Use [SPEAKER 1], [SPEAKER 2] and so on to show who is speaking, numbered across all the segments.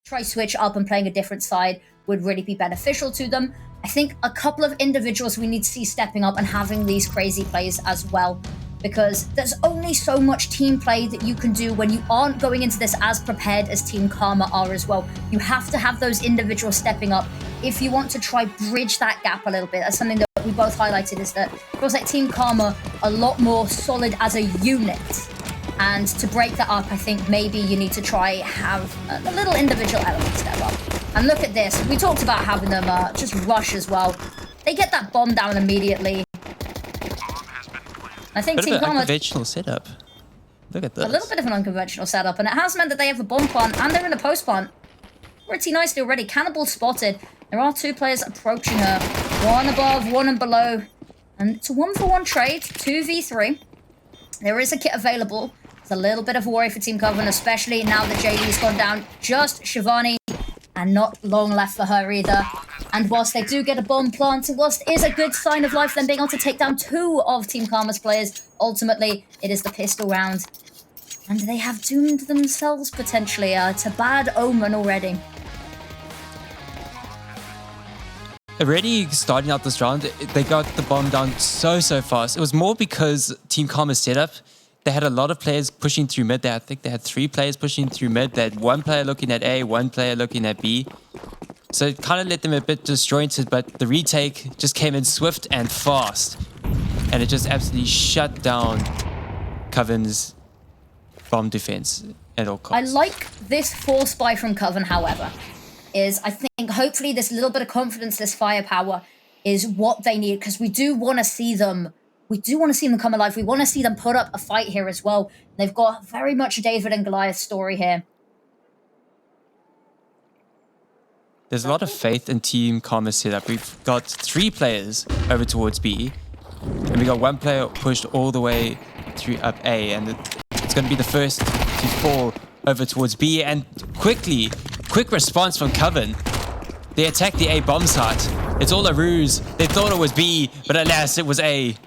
[SPEAKER 1] try switch up and playing a different side would really be beneficial to them. I think a couple of individuals we need to see stepping up and having these crazy plays as well, because there's only so much team play that you can do when you aren't going into this as prepared as Team Karma are as well. You have to have those individuals stepping up if you want to try bridge that gap a little bit. That's something that we both highlighted, is that it feels like Team Karma a lot more solid as a unit. And to break that up, I think maybe you need to try have a little individual element step up. And look at this. We talked about having them just rush as well. They get that bomb down immediately. I think Team Karma...
[SPEAKER 2] unconventional setup. Look at this.
[SPEAKER 1] A little bit of an unconventional setup, and it has meant that they have a bomb plant and they're in a post plant pretty nicely already. Cannibal spotted. There are two players approaching her. One above, one and below. And it's a 1-for-1 trade, 2v3. There is a kit available. It's a little bit of a worry for Team COVEN, especially now that JD's gone down. Just Shivani, and not long left for her either. And whilst they do get a bomb plant, whilst it is a good sign of life, them being able to take down two of Team Karma's players, ultimately, it is the pistol round. And they have doomed themselves, potentially. It's a bad omen already.
[SPEAKER 2] Already starting out this round, they got the bomb down so fast. It was more because Team Karma's setup, they had a lot of players pushing through mid. I think they had 3 players pushing through mid. They had 1 player looking at A, 1 player looking at B. So it kind of let them a bit disjointed, but the retake just came in swift and fast. And it just absolutely shut down COVEN's bomb defense at all costs.
[SPEAKER 1] I like this force buy from COVEN, however. I think hopefully this little bit of confidence, this firepower is what they need, because we do want to see them. We do want to see them come alive. We want to see them put up a fight here as well. They've got very much a David and Goliath story here.
[SPEAKER 2] There's a lot of faith in Team Karma's setup. We've got 3 players over towards B, and we got 1 player pushed all the way through up A, and it's going to be the first to fall over towards B, and quick response from COVEN. They attacked the A bomb site. It's all a ruse. They thought it was B, but alas, it was A.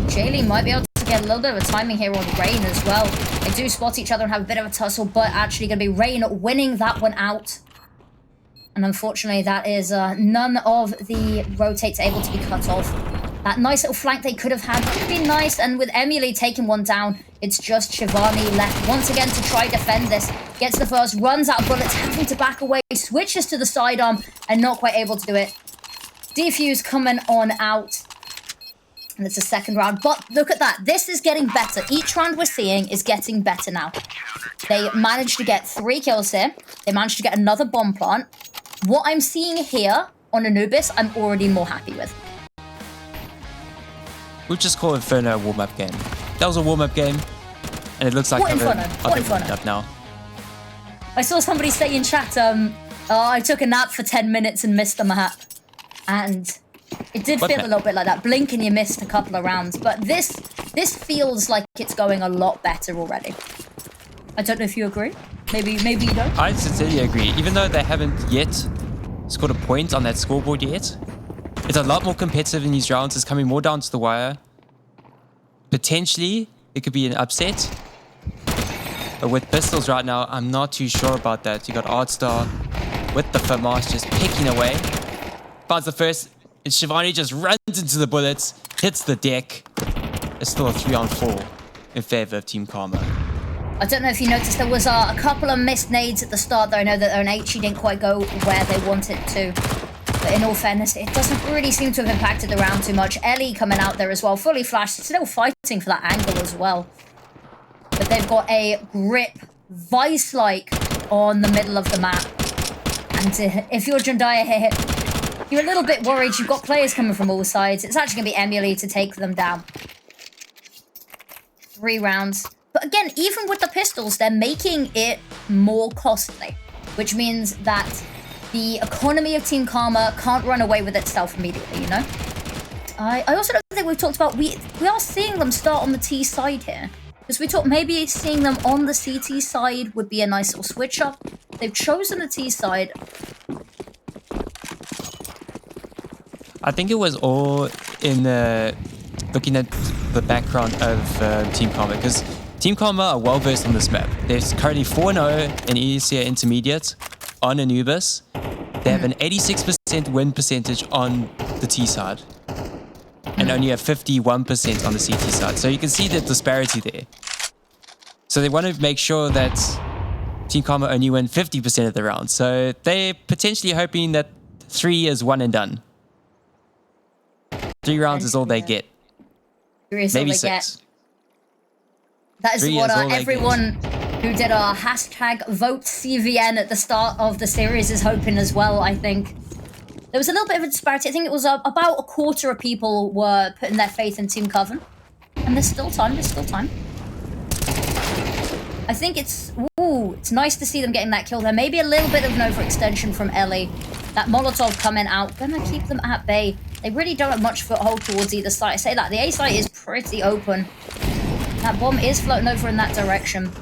[SPEAKER 1] Jaylee might be able to get a little bit of a timing here on Rain as well. They do spot each other and have a bit of a tussle, but actually going to be Rain winning that one out. And unfortunately, that is none of the rotates able to be cut off. That nice little flank they could have had would be nice, and with EMUHLEET taking one down, it's just Shivani left once again to try defend this. Gets the first, runs out of bullets, having to back away, switches to the sidearm, and not quite able to do it. Defuse coming on out. And it's a second round, but look at that. This is getting better. Each round we're seeing is getting better now. They managed to get 3 kills here. They managed to get another bomb plant. What I'm seeing here on Anubis, I'm already more happy with.
[SPEAKER 2] We'll just call Inferno a warm-up game. That was a warm-up game, and it looks like
[SPEAKER 1] Inferno
[SPEAKER 2] up now.
[SPEAKER 1] I saw somebody say in chat, I took a nap for 10 minutes and missed the map. And it did feel a little bit like that. Blink and you missed a couple of rounds. But this feels like it's going a lot better already. I don't know if you agree. Maybe you don't.
[SPEAKER 2] I sincerely agree. Even though they haven't yet scored a point on that scoreboard yet, it's a lot more competitive in these rounds. It's coming more down to the wire. Potentially, it could be an upset. But with pistols right now, I'm not too sure about that. You got Artstar with the FAMAS just picking away. Finds the first. And Shivani just runs into the bullets, hits the deck. It's still a 3-on-4 in favor of Team Karma.
[SPEAKER 1] I don't know if you noticed, there was a couple of missed nades at the start, though. I know that an HE didn't quite go where they wanted to. But in all fairness, it doesn't really seem to have impacted the round too much. Ellie coming out there as well, fully flashed, still fighting for that angle as well. But they've got a grip, vice-like, on the middle of the map. And if you're Jundaya here, you're a little bit worried. You've got players coming from all sides. It's actually going to be EMUHLEET to take them down. 3 rounds. But again, even with the pistols, they're making it more costly, which means that the economy of Team Karma can't run away with itself immediately, you know? I also don't think we've talked about, we are seeing them start on the T side here. Because we thought maybe seeing them on the CT side would be a nice little switch up. They've chosen the T side.
[SPEAKER 2] I think it was all in looking at the background of Team Karma, because Team Karma are well versed on this map. They're currently 4-0 in ESL Intermediate on Anubis. They have an 86% win percentage on the T side and only a 51% on the CT side. So you can see the disparity there. So they want to make sure that Team Karma only win 50% of the rounds. So they're potentially hoping that 3 is one and done. 3 rounds is all they get.
[SPEAKER 1] 3 is all
[SPEAKER 2] Maybe
[SPEAKER 1] they
[SPEAKER 2] 6.
[SPEAKER 1] get. That is
[SPEAKER 2] 3
[SPEAKER 1] what
[SPEAKER 2] is all they
[SPEAKER 1] everyone who did our hashtag vote CVN at the start of the series is hoping as well, I think. There was a little bit of a disparity. I think it was about a quarter of people were putting their faith in Team COVEN. And there's still time, there's still time. I think it's nice to see them getting that kill there. Maybe a little bit of an overextension from Ellie. That Molotov coming out, gonna keep them at bay. They really don't have much foothold towards either side. I say that, the A site is pretty open. That bomb is floating over in that direction.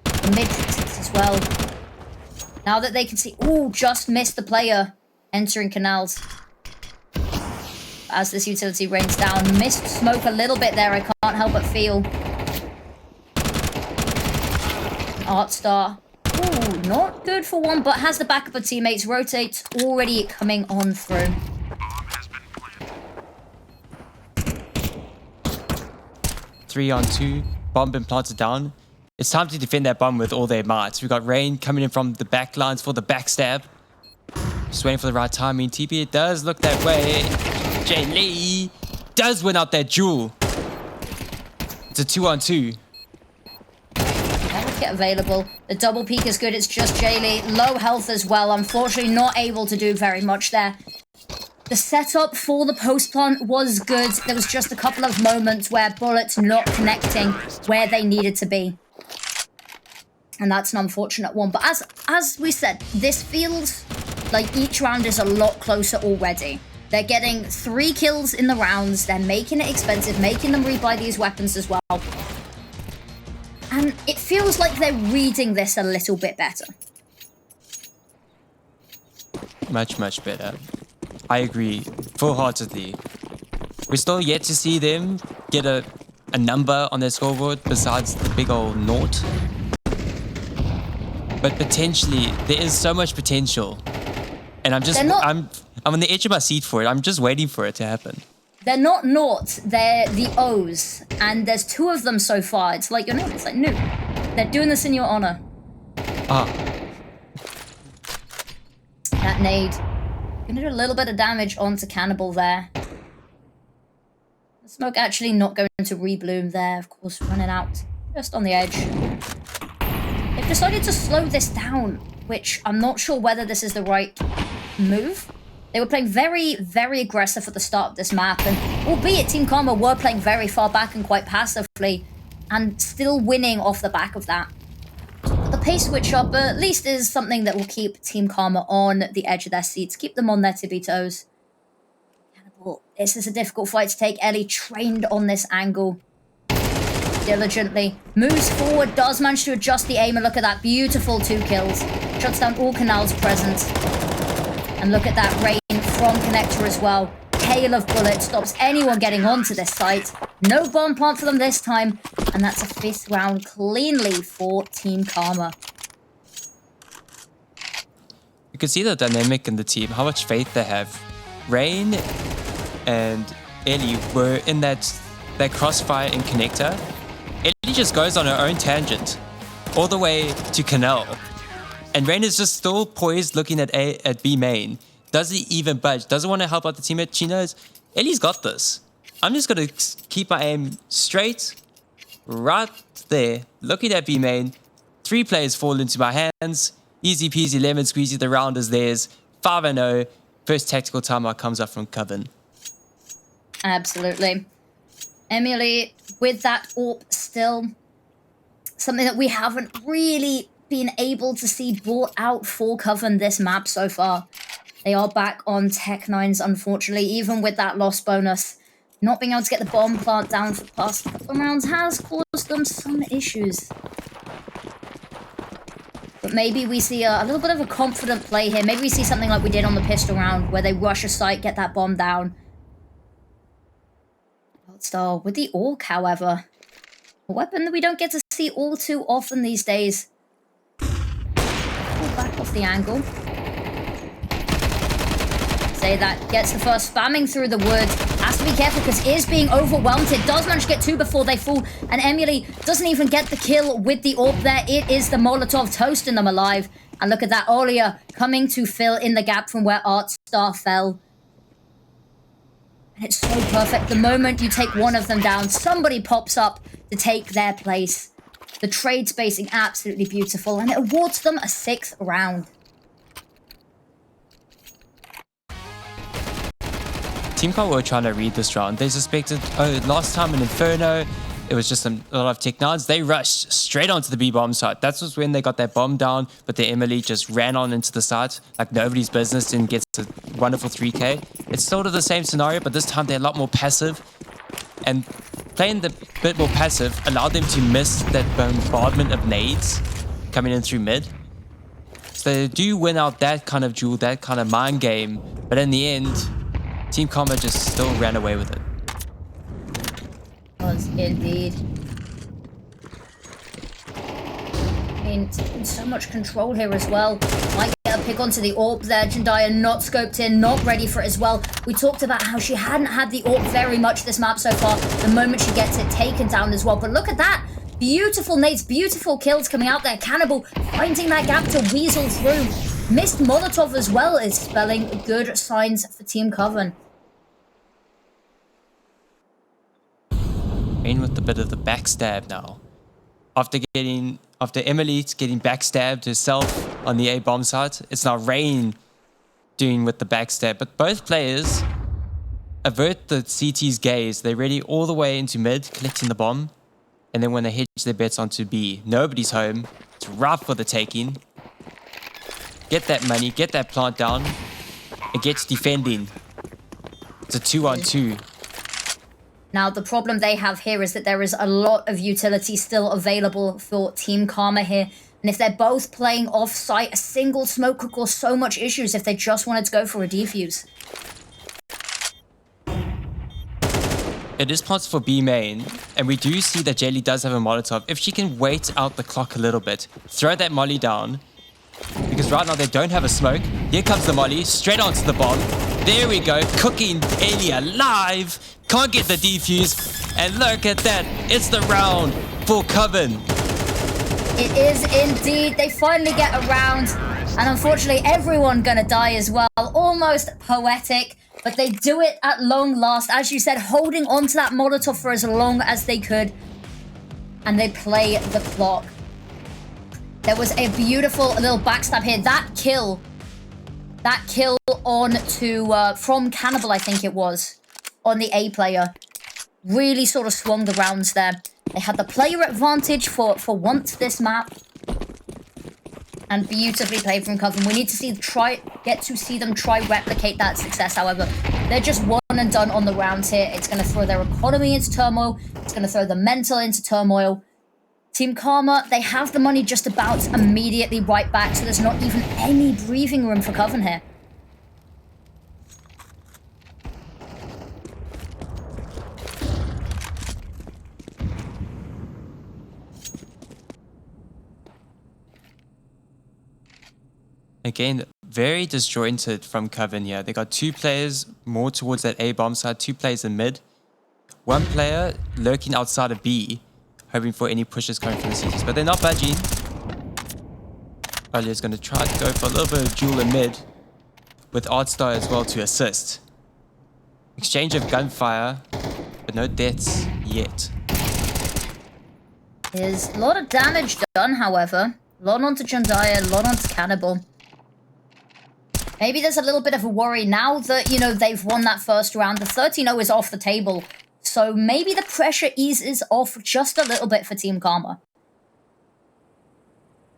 [SPEAKER 1] The mid as well. Now that they can see, just missed the player entering canals. As this utility rains down, missed smoke a little bit there, I can't help but feel. Art Star. Not good for one, but has the backup of teammates. Rotates already coming on through.
[SPEAKER 2] 3 on 2. Bomb been planted down. It's time to defend that bomb with all their might. We've got Rain coming in from the back lines for the backstab. Just waiting for the right timing. TP, it does look that way. Jay Lee does win out that duel. It's a 2 on 2.
[SPEAKER 1] Get available. The double peek is good. It's just Jaylee. Low health as well. Unfortunately, not able to do very much there. The setup for the post plant was good. There was just a couple of moments where bullets not connecting where they needed to be. And that's an unfortunate one. But as we said, this feels like each round is a lot closer already. They're getting 3 kills in the rounds. They're making it expensive, making them rebuy these weapons as well. And it feels like they're reading this a little bit better.
[SPEAKER 2] Much, much better. I agree full-heartedly. We're still yet to see them get a number on their scoreboard besides the big old naught. But potentially, there is so much potential. And I'm on the edge of my seat for it. I'm just waiting for it to happen.
[SPEAKER 1] They're not naught, they're the O's. And there's 2 of them so far. It's like your name, it's like new. They're doing this in your honor. That nade. Gonna do a little bit of damage onto Cannibal there. The smoke actually not going to rebloom there, of course, running out. Just on the edge. They've decided to slow this down, which I'm not sure whether this is the right move. They were playing very, very aggressive at the start of this map, and albeit Team Karma were playing very far back and quite passively, and still winning off the back of that. But the pace switch up at least is something that will keep Team Karma on the edge of their seats, keep them on their tippy toes. This is a difficult fight to take. Ellie trained on this angle diligently. Moves forward, does manage to adjust the aim, and look at that beautiful 2 kills. Shuts down all canals present. And look at that rain from Connector as well. Hail of bullets stops anyone getting onto this site. No bomb plant for them this time. And that's a 5th round cleanly for Team Karma.
[SPEAKER 2] You can see the dynamic in the team, how much faith they have. Rain and Ellie were in that crossfire in Connector. Ellie just goes on her own tangent all the way to Canal. And Rain is just still poised looking at B main. Doesn't even budge. Doesn't want to help out the teammate. She knows Ellie's got this. I'm just going to keep my aim straight right there. Looking at B main. 3 players fall into my hands. Easy peasy lemon squeezy. The round is theirs. 5-0. First tactical timeout comes up from COVEN.
[SPEAKER 1] Absolutely. EMUHLEET with that AWP still. Something that we haven't really been able to see brought out for COVEN this map so far. They are back on Tech 9s, unfortunately, even with that loss bonus. Not being able to get the bomb plant down for the past couple of rounds has caused them some issues. But maybe we see a little bit of a confident play here. Maybe we see something like we did on the pistol round, where they rush a site, get that bomb down. Star with the AWP, however. A weapon that we don't get to see all too often these days. Pull back off the angle. Say that gets the first spamming through the woods. Has to be careful because is being overwhelmed. It does manage to get two before they fall. And EMUHLEET doesn't even get the kill with the AWP there. It is the Molotov toasting them alive. And look at that, Olia coming to fill in the gap from where Artstar fell. And it's so perfect. The moment you take one of them down, somebody pops up to take their place. The trade spacing absolutely beautiful. And it awards them a 6th round.
[SPEAKER 2] Team COVEN were trying to read this round. They suspected, oh, last time in Inferno, it was just a lot of Tech9s. They rushed straight onto the B-bomb site. That was when they got that bomb down, but the EMUHLEET just ran on into the site like nobody's business, didn't get a wonderful 3K. It's sort of the same scenario, but this time they're a lot more passive. And playing the bit more passive allowed them to miss that bombardment of nades coming in through mid. So they do win out that kind of duel, that kind of mind game, but in the end, Team COVEN just still ran away with it.
[SPEAKER 1] Was indeed. I mean, taking so much control here as well. Might get a pick onto the AWP there. Jandaya not scoped in, not ready for it as well. We talked about how she hadn't had the AWP very much this map so far. The moment she gets it taken down as well. But look at that. Beautiful nades, beautiful kills coming out there. Cannibal finding that gap to weasel through. Missed Molotov as well is spelling good signs for Team COVEN.
[SPEAKER 2] Rain with a bit of the backstab now. After EMUHLEET getting backstabbed herself on the A bomb site, it's now Rain doing with the backstab. But both players avert the CT's gaze. They're ready all the way into mid, collecting the bomb. And then when they hedge their bets onto B, nobody's home. It's rough for the taking. Get that money, get that plant down. It gets defending. It's a 2-on-2.
[SPEAKER 1] Now, the problem they have here is that there is a lot of utility still available for Team Karma here. And if they're both playing off-site, a single smoke could cause so much issues if they just wanted to go for a defuse.
[SPEAKER 2] It is possible for B main, and we do see that Jaylee does have a Molotov. If she can wait out the clock a little bit, throw that molly down, because right now they don't have a smoke. Here comes the molly, straight onto the bomb. There we go, cooking Ellie alive. Can't get the defuse, and look at that. It's the round for COVEN.
[SPEAKER 1] It is indeed. They finally get a round, and unfortunately everyone gonna die as well. Almost poetic, but they do it at long last. As you said, holding on to that Molotov for as long as they could, and they play the clock. There was a beautiful little backstab here. That kill on to from Cannibal, I think it was, on the A player, really sort of swung the rounds there. They had the player advantage for once this map, and beautifully played from COVEN. We need to get to see them try replicate that success. However, they're just one and done on the rounds here. It's going to throw their economy into turmoil. It's going to throw the mental into turmoil. Team Karma, they have the money just about immediately right back, so there's not even any breathing room for COVEN here.
[SPEAKER 2] Again, very disjointed from COVEN here. They got two players more towards that A bomb side, two players in mid. One player lurking outside of B, hoping for any pushes coming from the CTs, but they're not budging. Olia's going to try to go for a little bit of duel in mid, with Artstar as well to assist. Exchange of gunfire, but no deaths yet.
[SPEAKER 1] There's a lot of damage done, however. A lot onto Jandaya, a lot onto Cannibal. Maybe there's a little bit of a worry now that, you know, they've won that first round. The 13-0 is off the table. So maybe the pressure eases off just a little bit for Team Karma.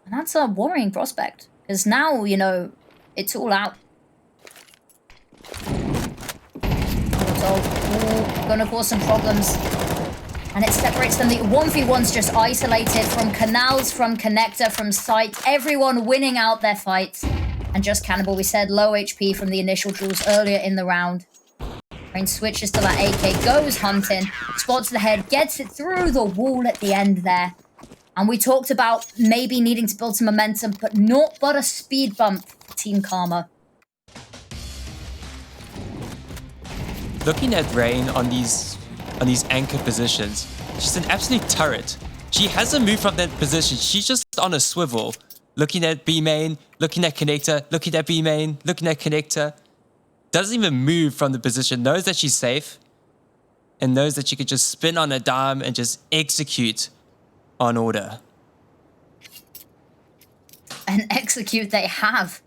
[SPEAKER 1] And that's a worrying prospect. Because now, you know, it's all out. Gonna cause some problems. And it separates them. The 1v1's just isolated from canals, from connector, from site. Everyone winning out their fights. And just Cannibal, we said, low HP from the initial duels earlier in the round. Rain switches to that AK, goes hunting, spots the head, gets it through the wall at the end there. And we talked about maybe needing to build some momentum, but not but a speed bump for Team Karma.
[SPEAKER 2] Looking at Rain on these anchor positions, she's an absolute turret. She hasn't moved from that position. She's just on a swivel, looking at B main, looking at connector, looking at B main, looking at connector. Doesn't even move from the position, knows that she's safe, and knows that she could just spin on a dime and just execute on order.
[SPEAKER 1] And execute they have.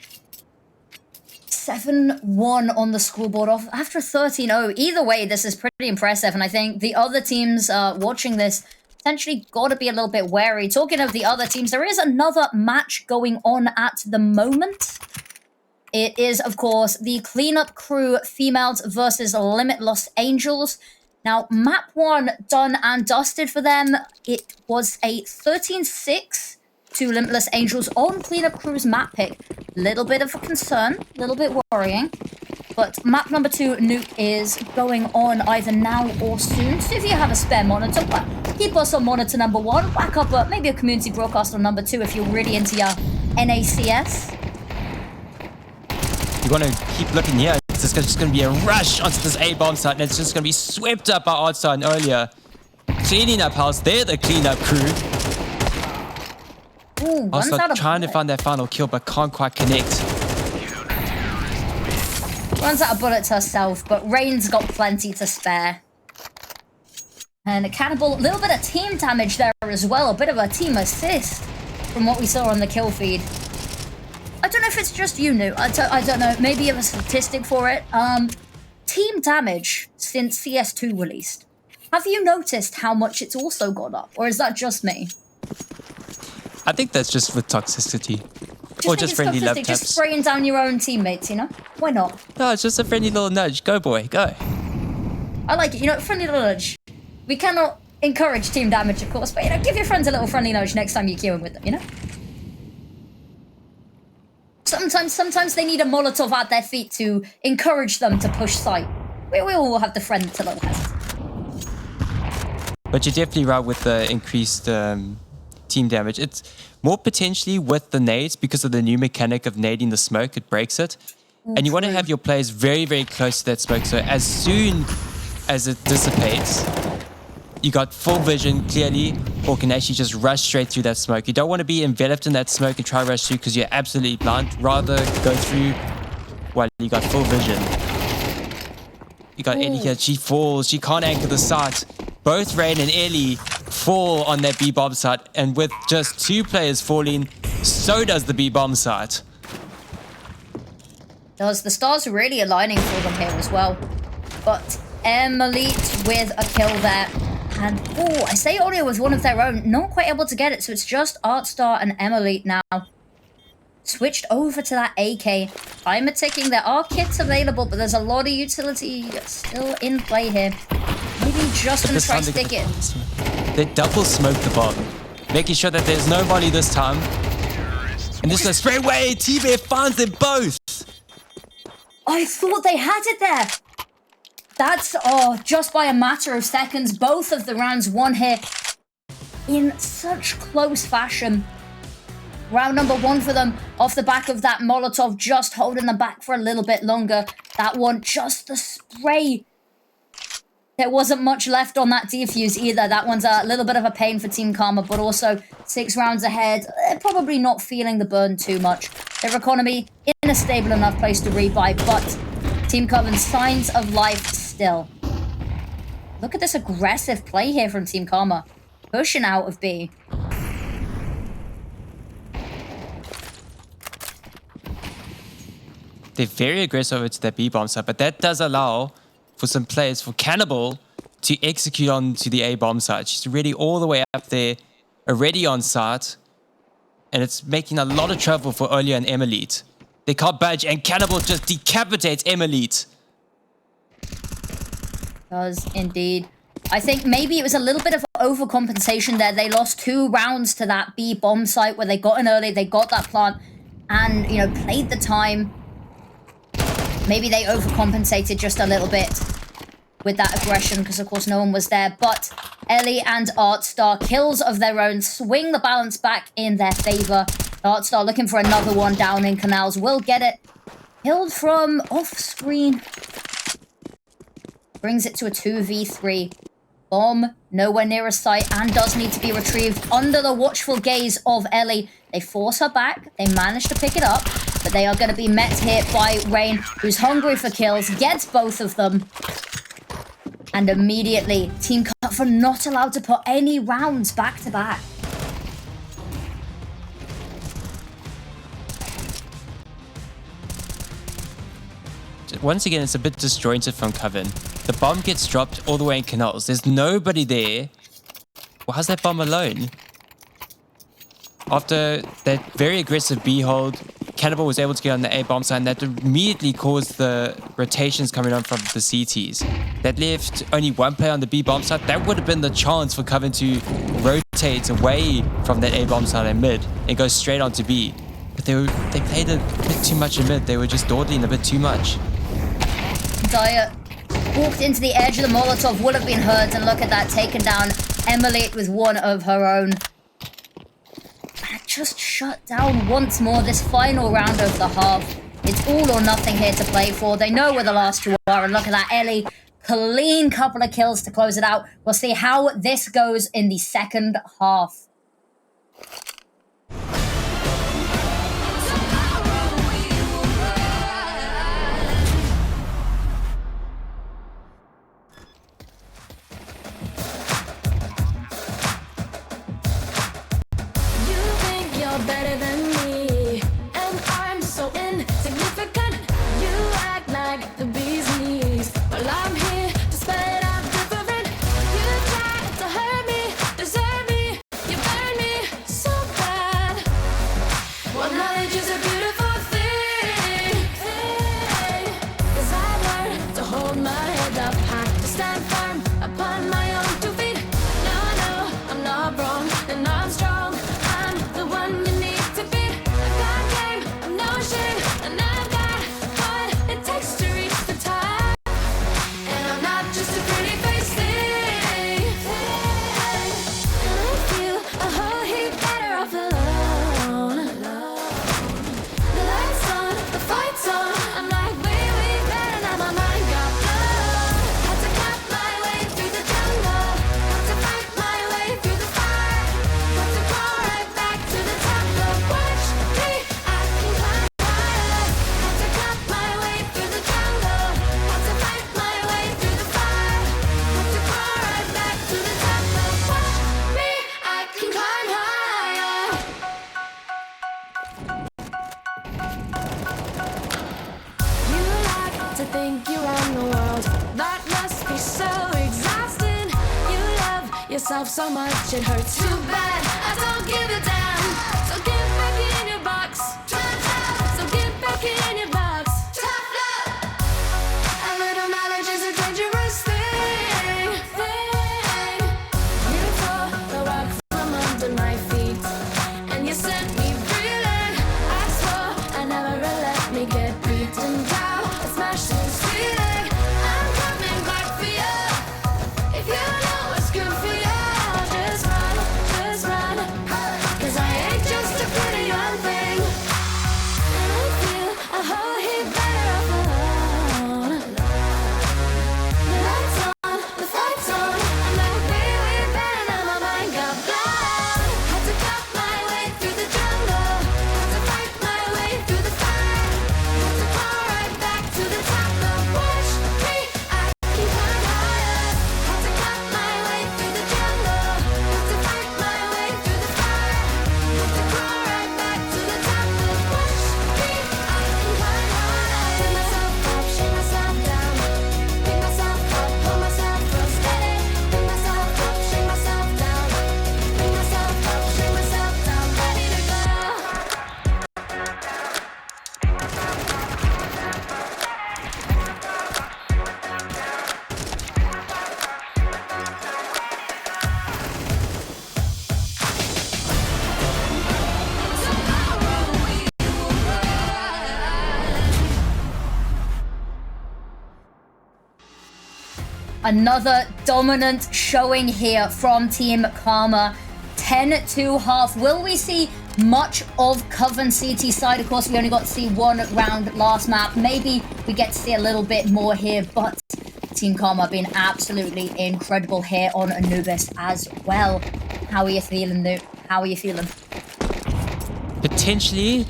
[SPEAKER 1] 7-1 on the scoreboard off after 13-0. Either way, this is pretty impressive, and I think the other teams watching this potentially got to be a little bit wary. Talking of the other teams, there is another match going on at the moment. It is, of course, the Cleanup Crew Females versus Limitless Angels. Now, map 1 done and dusted for them. It was a 13-6 to Limitless Angels on Cleanup Crew's map pick. Little bit of a concern, a little bit worrying. But map number 2, Nuke, is going on either now or soon. So if you have a spare monitor, keep us on monitor number 1. Whack up maybe a community broadcast on number 2 if you're really into your NACS.
[SPEAKER 2] You want to keep looking here. It's just going to be a rush onto this A bomb site, and it's just going to be swept up by Artstein earlier. Cleaning up house. They're the cleanup crew.
[SPEAKER 1] Ooh,
[SPEAKER 2] Artstein trying to find that final kill, but can't quite connect.
[SPEAKER 1] Runs out of bullets herself, but Rain's got plenty to spare. And Cannibal, a little bit of team damage there as well. A bit of a team assist from what we saw on the kill feed. I don't know if it's just you, Nu. I don't know. Maybe you have a statistic for it. Team damage since CS2 released. Have you noticed how much it's also gone up? Or is that just me?
[SPEAKER 2] I think that's just with toxicity. Or just friendly love taps.
[SPEAKER 1] Just spraying down your own teammates, you know? Why not?
[SPEAKER 2] No, it's just a friendly little nudge. Go, boy, go.
[SPEAKER 1] I like it. You know, friendly little nudge. We cannot encourage team damage, of course, but, you know, give your friends a little friendly nudge next time you're queuing with them, you know? Sometimes they need a Molotov at their feet to encourage them to push site. We all have the friend to little heads.
[SPEAKER 2] But you're definitely right with the increased team damage. It's more potentially with the nades because of the new mechanic of nading the smoke. It breaks it. And you want to have your players very, very close to that smoke. So as soon as it dissipates, you got full vision clearly, or can actually just rush straight through that smoke. You don't want to be enveloped in that smoke and try to rush through because you're absolutely blind. Rather go through while you got full vision. You got Ellie here. She falls. She can't anchor the site. Both Rain and Ellie fall on that B-bomb site. And with just 2 players falling, so does the B-bomb site.
[SPEAKER 1] The stars are really aligning for them here as well. But EMUHLEET with a kill there. And, I say Audio was one of their own. Not quite able to get it, so it's just Artstar and EMUHLEET now. Switched over to that AK. Timer ticking. There are kits available, but there's a lot of utility still in play here. Maybe just going to try to stick it.
[SPEAKER 2] They double smoke the bomb, making sure that there's nobody this time. And this is a spray away. tbear finds them both.
[SPEAKER 1] I thought they had it there. That's, just by a matter of seconds, both of the rounds won here in such close fashion. Round number 1 for them off the back of that Molotov, just holding them back for a little bit longer. That one, just the spray. There wasn't much left on that defuse either. That one's a little bit of a pain for Team Karma, but also 6 rounds ahead. They're probably not feeling the burn too much. Their economy in a stable enough place to rebuy, but Team COVEN, signs of life still. Look at this aggressive play here from Team Karma. Pushing out of B.
[SPEAKER 2] They're very aggressive over to that B-bomb site, but that does allow for some players, for Cannibal, to execute onto the A-bomb site. She's already all the way up there, already on site, and it's making a lot of trouble for Olia and EMUHLEET. They can't budge, and Cannibal just decapitates EMUHLEET.
[SPEAKER 1] Does indeed. I think maybe it was a little bit of overcompensation there. They lost 2 rounds to that B bomb site where they got in early, they got that plant, and, you know, played the time. Maybe they overcompensated just a little bit. with that aggression because, of course, no one was there. But Ellie and Artstar, kills of their own, swing the balance back in their favor. Artstar looking for another one down in Canals. Will get it. Killed from off-screen. Brings it to a 2v3. Bomb nowhere near a sight and does need to be retrieved under the watchful gaze of Ellie. They force her back. They manage to pick it up, but they are going to be met here by Rain, who's hungry for kills, gets both of them. And immediately, Team COVEN not allowed to put any rounds back to back.
[SPEAKER 2] Once again, it's a bit disjointed from COVEN. The bomb gets dropped all the way in Canals. There's nobody there. Why is that bomb alone? After that very aggressive B hold, Cannibal was able to get on the A bomb side, and that immediately caused the rotations coming on from the CTs. That left only one player on the B bomb side. That would have been the chance for COVEN to rotate away from that A bomb side in mid and go straight onto B. But they played a bit too much in mid. They were just dawdling a bit too much.
[SPEAKER 1] Dyer walked into the edge of the Molotov, would have been hurt, and look at that, taken down. EMUHLEET with one of her own. And just shut down once more this final round of the half. It's all or nothing here to play for. They know where the last two are, and look at that, Ellie. Clean couple of kills to close it out. We'll see how this goes in the second half.
[SPEAKER 3] Better than me, and I'm so insignificant. You act like the bee's knees, well I'm here to spell it out different. You try to hurt me, deserve me, you burn me so bad. Well, knowledge is a beautiful thing, 'cause I've learned to hold my head up high, to stand firm upon my own 2 feet. Now I know I'm not wrong, and I'm strong. I'm the one you need to beat. I've got game, I'm no shame, and I've got what it takes to reach the top. And I'm not just a pretty face thing. And I feel a whole heap better off alone. The lights on, the fight's on. I'm like way better now. My mind got blown. Had to cut my way through the jungle. Had to fight my way through the fire. Had to crawl right back to the top. But watch me, I can climb higher. Had to cut my way through the jungle. Had to fight my way through the fire. Had to crawl right back to the top. But watch me, I can climb higher. You like to think you own the world. That must be so exhausting. You love yourself so much it hurts. Too bad I don't give a damn. So get back in your box. So get back in your box. A little knowledge is a dangerous thing. You tore the rock from under my feet, and you sent me reeling. I swore I never would let me get beaten down. I smashed this feeling. I'm coming back for you. If you know what's good for you, just run, 'cause I
[SPEAKER 1] Another dominant showing here from Team Karma. 10-2 half. Will we see much of Coven CT side? Of course, we only got to see one round last map. Maybe we get to see a little bit more here, but Team Karma been absolutely incredible here on Anubis as well. How are you feeling, Newt? How are you feeling?
[SPEAKER 2] Potentially,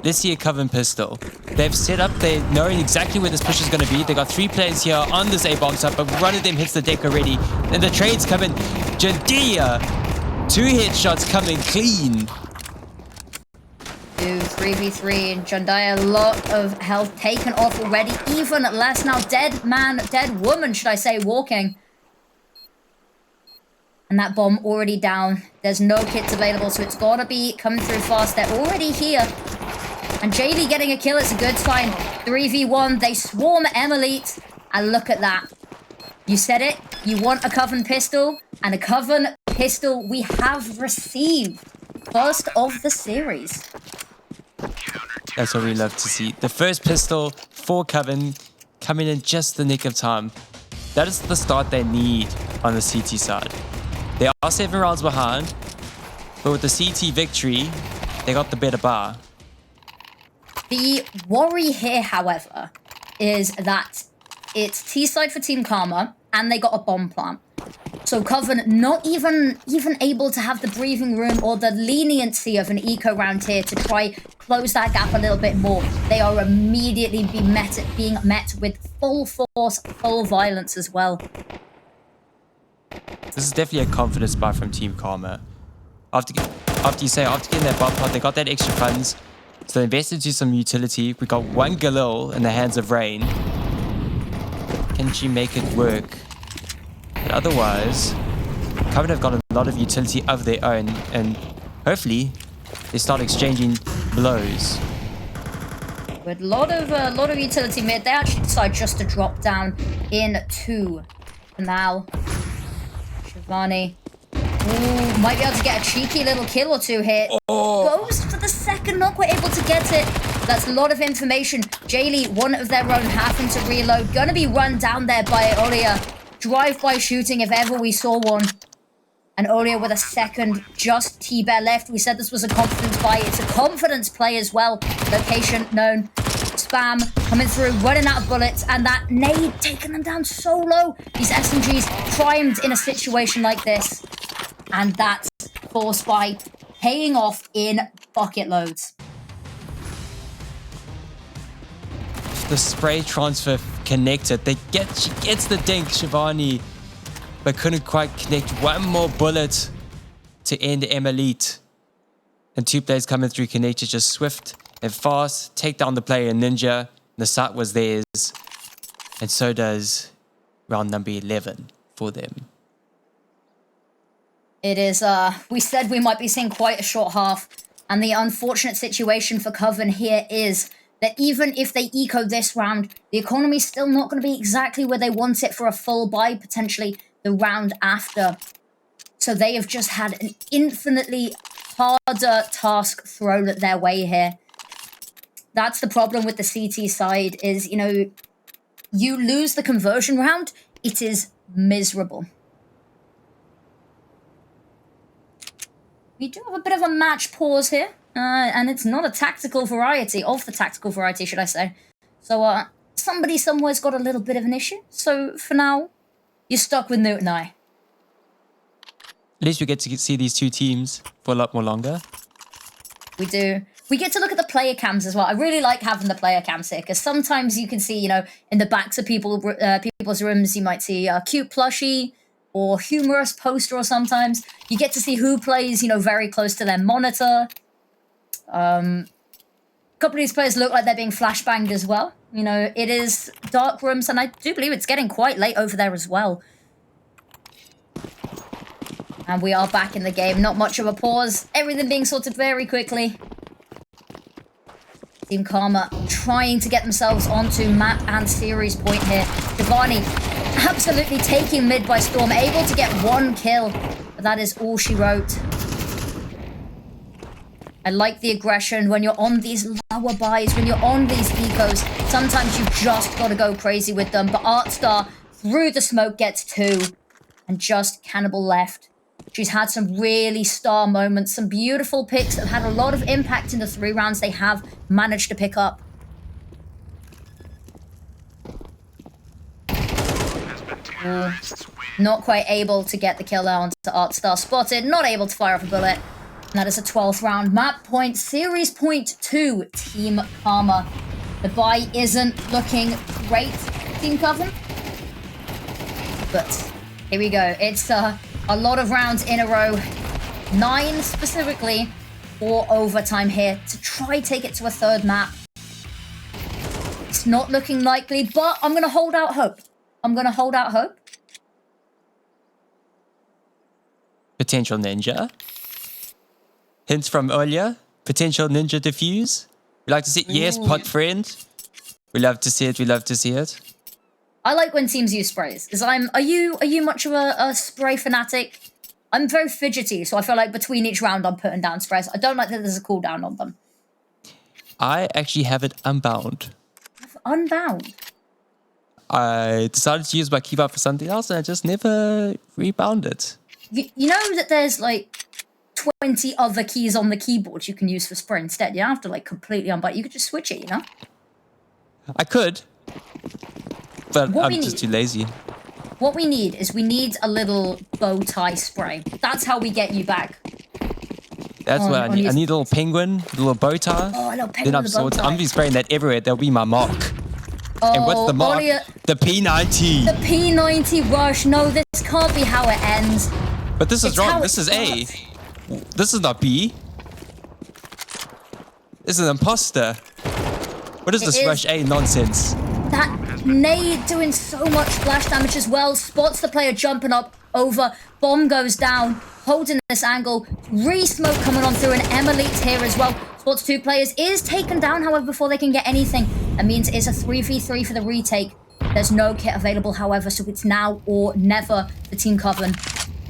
[SPEAKER 2] let's see a Coven pistol. They've set up, they're knowing exactly where this push is going to be. They got 3 players here on this A-bomb site, but one of them hits the deck already. And the trades come in. Jadia, 2 headshots coming clean.
[SPEAKER 1] 3v3 and Jundaya, a lot of health taken off already. Even less now. Dead man, dead woman, should I say, walking. And that bomb already down. There's no kits available, so it's gotta be coming through fast. They're already here. And JD getting a kill, it's a good sign. 3v1, they swarm EMUHLEET. And look at that. You said it. You want a Coven pistol. And a Coven pistol we have received. First of the series.
[SPEAKER 2] That's what we love to see. The first pistol for Coven coming in just the nick of time. That is the start they need on the CT side. They are 7 rounds behind, but with the CT victory, they got the better bar.
[SPEAKER 1] The worry here, however, is that it's T-side for Team Karma, and they got a bomb plant. So Coven not even able to have the breathing room or the leniency of an eco round here to try close that gap a little bit more. They are immediately being met with full force, full violence as well.
[SPEAKER 2] This is definitely a confidence buy from Team Karma. After getting that bomb plant, they got that extra funds. So they invested into some utility. We got 1 Galil in the hands of Rain. Can she make it work? But otherwise, Coven have got a lot of utility of their own, and hopefully they start exchanging blows.
[SPEAKER 1] With a lot of utility mid, they actually decide just to drop down into now. Shivani. Ooh, might be able to get a cheeky little kill or 2 here.
[SPEAKER 2] Oh.
[SPEAKER 1] Goes for the second knock, we're able to get it. That's a lot of information. Jaylee, one of their own, having to reload. Gonna be run down there by Olia. Drive-by shooting if ever we saw one. And Olia with a second, just tbear left. We said this was a confidence buy. It's a confidence play as well. Location known. Spam coming through, running out of bullets, and that nade taking them down so low. These SMGs primed in a situation like this. And that force buy paying off in bucket loads.
[SPEAKER 2] The spray transfer connected. She gets the dink, Shivani, but couldn't quite connect. 1 more bullet to end EMUHLEET. And 2 players coming through connected, just swift and fast. Take down the player Ninja. The site was theirs. And so does round number 11 for them.
[SPEAKER 1] It is, we said we might be seeing quite a short half. And the unfortunate situation for Coven here is that even if they eco this round, the economy's still not going to be exactly where they want it for a full buy, potentially the round after. So they have just had an infinitely harder task thrown at their way here. That's the problem with the CT side is, you know, you lose the conversion round, it is miserable. We do have a bit of a match pause here. And it's not a tactical variety, of the tactical variety, should I say. So, somebody somewhere's got a little bit of an issue. So, for now, you're stuck with Newt and I.
[SPEAKER 2] At least we get to see these 2 teams for a lot more longer.
[SPEAKER 1] We do. We get to look at the player cams as well. I really like having the player cams here, because sometimes you can see, you know, in the backs of people's rooms, you might see a cute plushie or humorous poster, or sometimes you get to see who plays, you know, very close to their monitor. A couple of these players look like they're being flashbanged as well. You know, it is dark rooms, and I do believe it's getting quite late over there as well. And we are back in the game. Not much of a pause. Everything being sorted very quickly. Team Karma trying to get themselves onto map and series point here. Devani absolutely taking mid by storm, able to get 1 kill. But that is all she wrote. I like the aggression when you're on these lower buys, when you're on these ecos. Sometimes you've just got to go crazy with them. But Artstar through the smoke, gets 2, and just Cannibal left. She's had some really star moments, some beautiful picks that have had a lot of impact in the 3 rounds they have managed to pick up. Ooh, not quite able to get the kill there onto Artstar. Spotted, not able to fire off a bullet. And that is a 12th round. Map point, series point 2, Team Karma. The buy isn't looking great, Team COVEN. But here we go. It's a lot of rounds in a row. 9 specifically for overtime here to try take it to a 3rd map. It's not looking likely, but I'm going to hold out hope.
[SPEAKER 2] Potential ninja. Hints from earlier. Potential ninja defuse. We like to see it. Yes, pot friend. We love to see it.
[SPEAKER 1] I like when teams use sprays. Because are you much of a spray fanatic? I'm very fidgety, so I feel like between each round I'm putting down sprays. I don't like that there's a cooldown on them.
[SPEAKER 2] I actually have it unbound.
[SPEAKER 1] Unbound?
[SPEAKER 2] I decided to use my keyboard for something else and I just never rebounded.
[SPEAKER 1] You know that there's like 20 other keys on the keyboard you can use for spray instead. You don't have to like completely unbind. You could just switch it, you know?
[SPEAKER 2] I could. But I'm just too lazy.
[SPEAKER 1] What we need is a little bow tie spray. That's how we get you back.
[SPEAKER 2] That's what I need. I need a little penguin, a little bow tie.
[SPEAKER 1] Oh, a little penguin
[SPEAKER 2] Then I'm
[SPEAKER 1] with a bow
[SPEAKER 2] sorted.
[SPEAKER 1] tie.
[SPEAKER 2] I'm going to be spraying that everywhere. That'll be my mark.
[SPEAKER 1] Oh,
[SPEAKER 2] And what's the mark?
[SPEAKER 1] Ollie,
[SPEAKER 2] The P90.
[SPEAKER 1] the P90 rush. No, this can't be how it ends.
[SPEAKER 2] But this is
[SPEAKER 1] It's how
[SPEAKER 2] wrong.
[SPEAKER 1] it
[SPEAKER 2] This is A.
[SPEAKER 1] starts.
[SPEAKER 2] This is not B. This is an imposter. What is
[SPEAKER 1] It
[SPEAKER 2] this
[SPEAKER 1] is.
[SPEAKER 2] rush A nonsense?
[SPEAKER 1] That nade doing so much splash damage as well. Spots the player jumping up over. Bomb goes down. Holding this angle. Re-smoke coming on through. And EMUHLEET here as well. Spots 2 players. Is taken down, however, before they can get anything. That means it's a 3v3 for the retake. There's no kit available, however, so it's now or never for Team COVEN.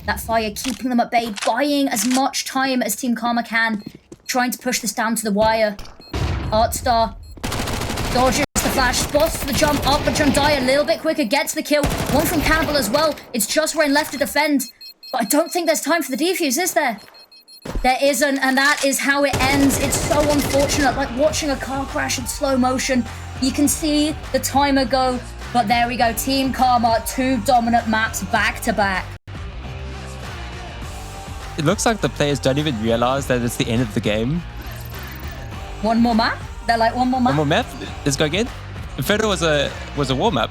[SPEAKER 1] That fire keeping them at bay. Buying as much time as Team Karma can. Trying to push this down to the wire. Artstar dodges the flash, spots the jump up, but Jundai a little bit quicker, gets the kill. One from Cannibal as well. It's just Rain left to defend. But I don't think there's time for the defuse, is there? There isn't, and that is how it ends. It's so unfortunate, like watching a car crash in slow motion. You can see the timer go, but there we go. Team Karma, 2 dominant maps back to back.
[SPEAKER 2] It looks like the players don't even realize that it's the end of the game.
[SPEAKER 1] One more map? They're like, one more map?
[SPEAKER 2] One more map. Let's go again. Inferno was a warm-up.